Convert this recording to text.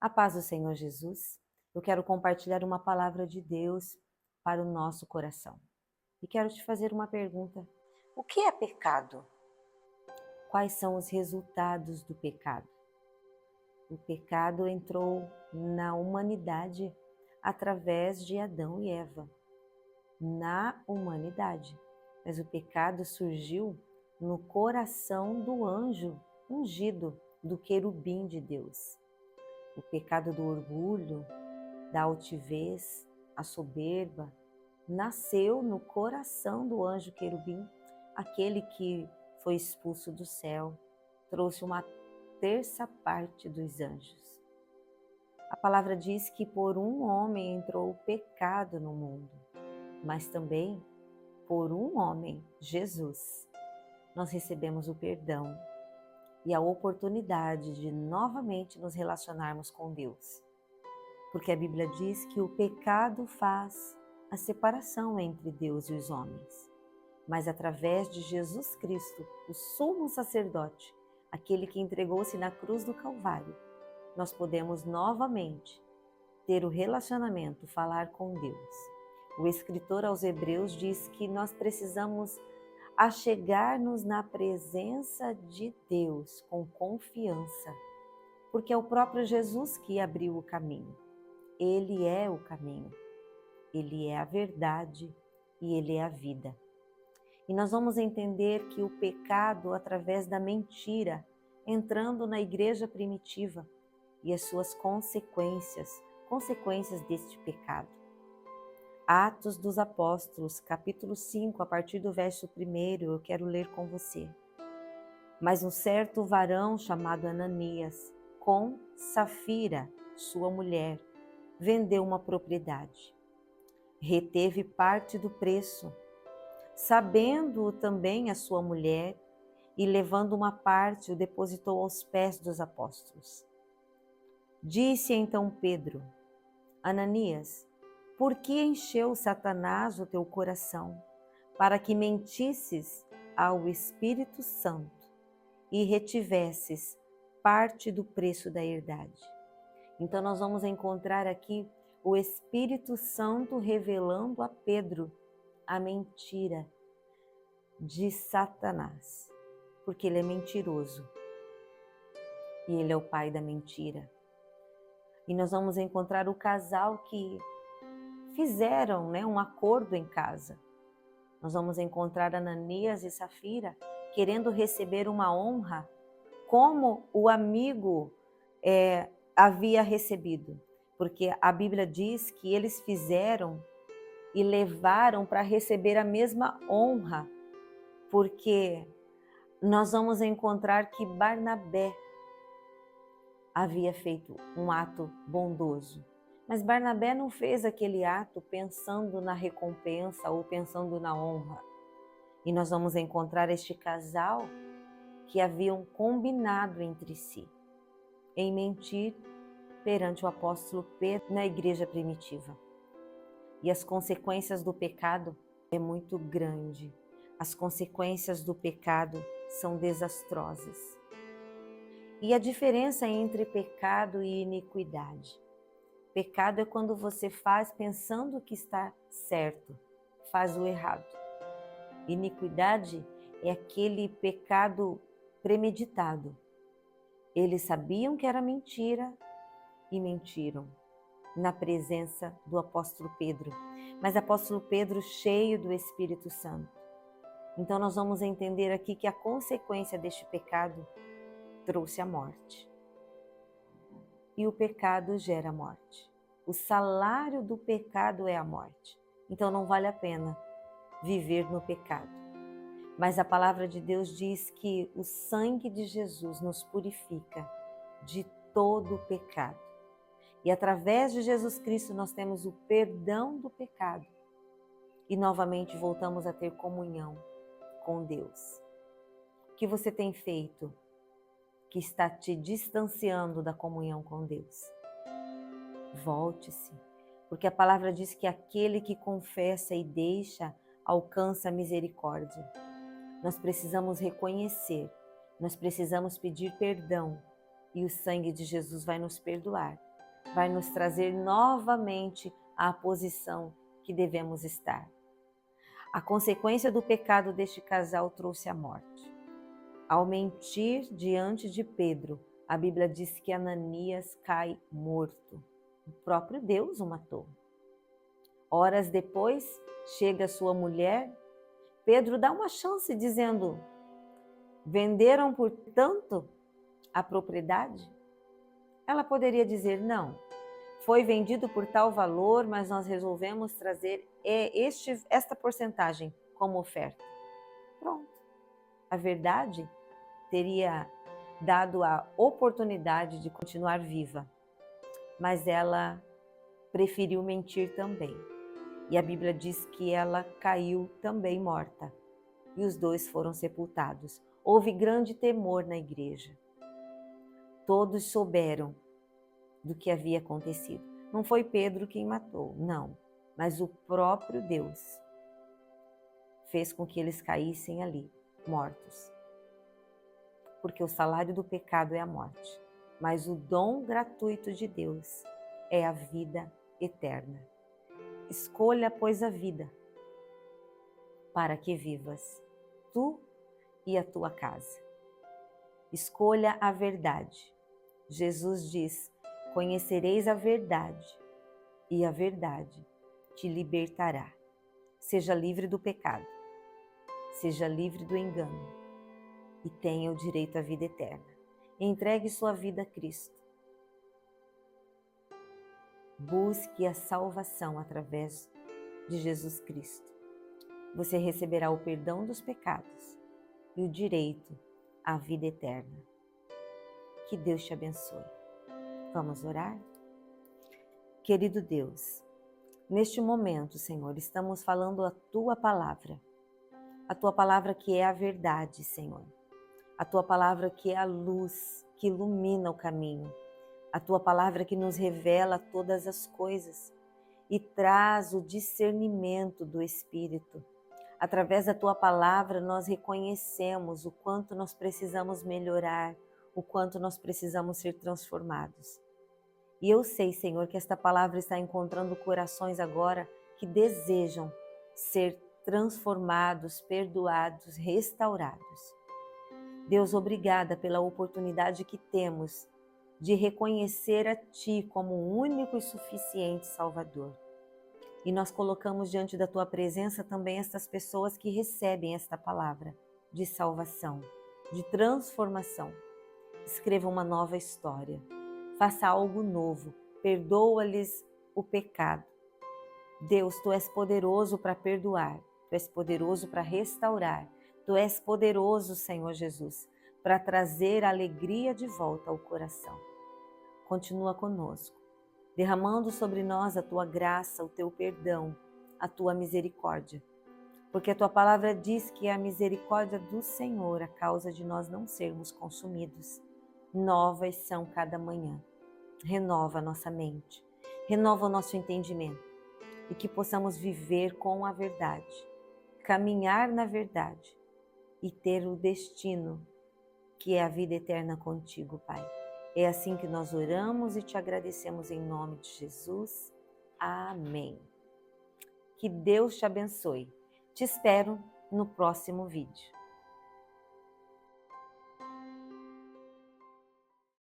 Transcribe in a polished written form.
A paz do Senhor Jesus. Eu quero compartilhar uma palavra de Deus para o nosso coração. E quero te fazer uma pergunta. O que é pecado? Quais são os resultados do pecado? O pecado entrou na humanidade através de Adão e Eva. Na humanidade. Mas o pecado surgiu no coração do anjo ungido, do querubim de Deus. O pecado do orgulho, da altivez, a soberba, nasceu no coração do anjo querubim, aquele que foi expulso do céu, trouxe uma terça parte dos anjos. A palavra diz que por um homem entrou o pecado no mundo, mas também por um homem, Jesus, nós recebemos o perdão e a oportunidade de novamente nos relacionarmos com Deus. Porque a Bíblia diz que o pecado faz a separação entre Deus e os homens. Mas através de Jesus Cristo, o sumo sacerdote, aquele que entregou-se na cruz do Calvário, nós podemos novamente ter o relacionamento, falar com Deus. O escritor aos Hebreus diz que nós precisamos achegar-nos na presença de Deus com confiança, porque é o próprio Jesus que abriu o caminho. Ele é o caminho, Ele é a verdade e Ele é a vida. E nós vamos entender que o pecado, através da mentira, entrando na igreja primitiva e as suas consequências deste pecado. Atos dos Apóstolos, capítulo 5, a partir do verso 1, eu quero ler com você. Mas um certo varão chamado Ananias, com Safira, sua mulher, vendeu uma propriedade. Reteve parte do preço, sabendo-o também a sua mulher, e levando uma parte o depositou aos pés dos apóstolos. Disse então Pedro: Ananias, por que encheu Satanás o teu coração, para que mentisses ao Espírito Santo e retivesses parte do preço da herdade? Então nós vamos encontrar aqui o Espírito Santo revelando a Pedro a mentira de Satanás, porque ele é mentiroso e ele é o pai da mentira. E nós vamos encontrar o casal que fizeram, um acordo em casa. Nós vamos encontrar Ananias e Safira querendo receber uma honra como o amigo havia recebido. Porque a Bíblia diz que eles fizeram e levaram para receber a mesma honra. Porque nós vamos encontrar que Barnabé havia feito um ato bondoso. Mas Barnabé não fez aquele ato pensando na recompensa ou pensando na honra. E nós vamos encontrar este casal que haviam combinado entre si em mentir perante o apóstolo Pedro na igreja primitiva. E as consequências do pecado é muito grande. As consequências do pecado são desastrosas. E a diferença entre pecado e iniquidade. Pecado é quando você faz pensando que está certo, faz o errado. Iniquidade é aquele pecado premeditado. Eles sabiam que era mentira e mentiram na presença do apóstolo Pedro. Mas apóstolo Pedro cheio do Espírito Santo. Então nós vamos entender aqui que a consequência deste pecado trouxe a morte. E o pecado gera morte. O salário do pecado é a morte. Então não vale a pena viver no pecado. Mas a palavra de Deus diz que o sangue de Jesus nos purifica de todo o pecado. E através de Jesus Cristo nós temos o perdão do pecado. E novamente voltamos a ter comunhão com Deus. O que você tem feito que está te distanciando da comunhão com Deus? Volte-se, porque a palavra diz que aquele que confessa e deixa alcança a misericórdia. Nós precisamos reconhecer, nós precisamos pedir perdão e o sangue de Jesus vai nos perdoar. vai nos trazer novamente à posição que devemos estar. A consequência do pecado deste casal trouxe a morte. Ao mentir diante de Pedro, a Bíblia diz que Ananias cai morto. O próprio Deus o matou. Horas depois, chega sua mulher. Pedro dá uma chance dizendo: venderam por tanto a propriedade? Ela poderia dizer: não, foi vendido por tal valor, mas nós resolvemos trazer esta porcentagem como oferta. Pronto. A verdade teria dado a oportunidade de continuar viva, mas ela preferiu mentir também. E a Bíblia diz que ela caiu também morta, e os dois foram sepultados. Houve grande temor na igreja. Todos souberam do que havia acontecido. Não foi Pedro quem matou, não, mas o próprio Deus fez com que eles caíssem ali, mortos. Porque o salário do pecado é a morte, mas o dom gratuito de Deus é a vida eterna. Escolha, pois, a vida, para que vivas, tu e a tua casa. Escolha a verdade. Jesus diz: conhecereis a verdade, e a verdade te libertará. Seja livre do pecado, seja livre do engano, e tenha o direito à vida eterna. Entregue sua vida a Cristo. Busque a salvação através de Jesus Cristo. Você receberá o perdão dos pecados e o direito à vida eterna. Que Deus te abençoe. Vamos orar? Querido Deus, neste momento, Senhor, estamos falando a Tua palavra que é a verdade, Senhor. A Tua palavra que é a luz que ilumina o caminho. A Tua palavra que nos revela todas as coisas e traz o discernimento do Espírito. Através da Tua palavra, nós reconhecemos o quanto nós precisamos melhorar, o quanto nós precisamos ser transformados. E eu sei, Senhor, que esta palavra está encontrando corações agora que desejam ser transformados, perdoados, restaurados. Deus, obrigada pela oportunidade que temos de reconhecer a Ti como o único e suficiente Salvador. E nós colocamos diante da Tua presença também estas pessoas que recebem esta palavra de salvação, de transformação. Escreva uma nova história, faça algo novo, perdoa-lhes o pecado. Deus, Tu és poderoso para perdoar, Tu és poderoso para restaurar, Tu és poderoso, Senhor Jesus, para trazer a alegria de volta ao coração. Continua conosco, derramando sobre nós a Tua graça, o Teu perdão, a Tua misericórdia. Porque a Tua palavra diz que é a misericórdia do Senhor a causa de nós não sermos consumidos. Novas são cada manhã. Renova a nossa mente, renova o nosso entendimento e que possamos viver com a verdade, caminhar na verdade e ter o destino que é a vida eterna contigo, Pai. É assim que nós oramos e te agradecemos em nome de Jesus. Amém. Que Deus te abençoe. Te espero no próximo vídeo.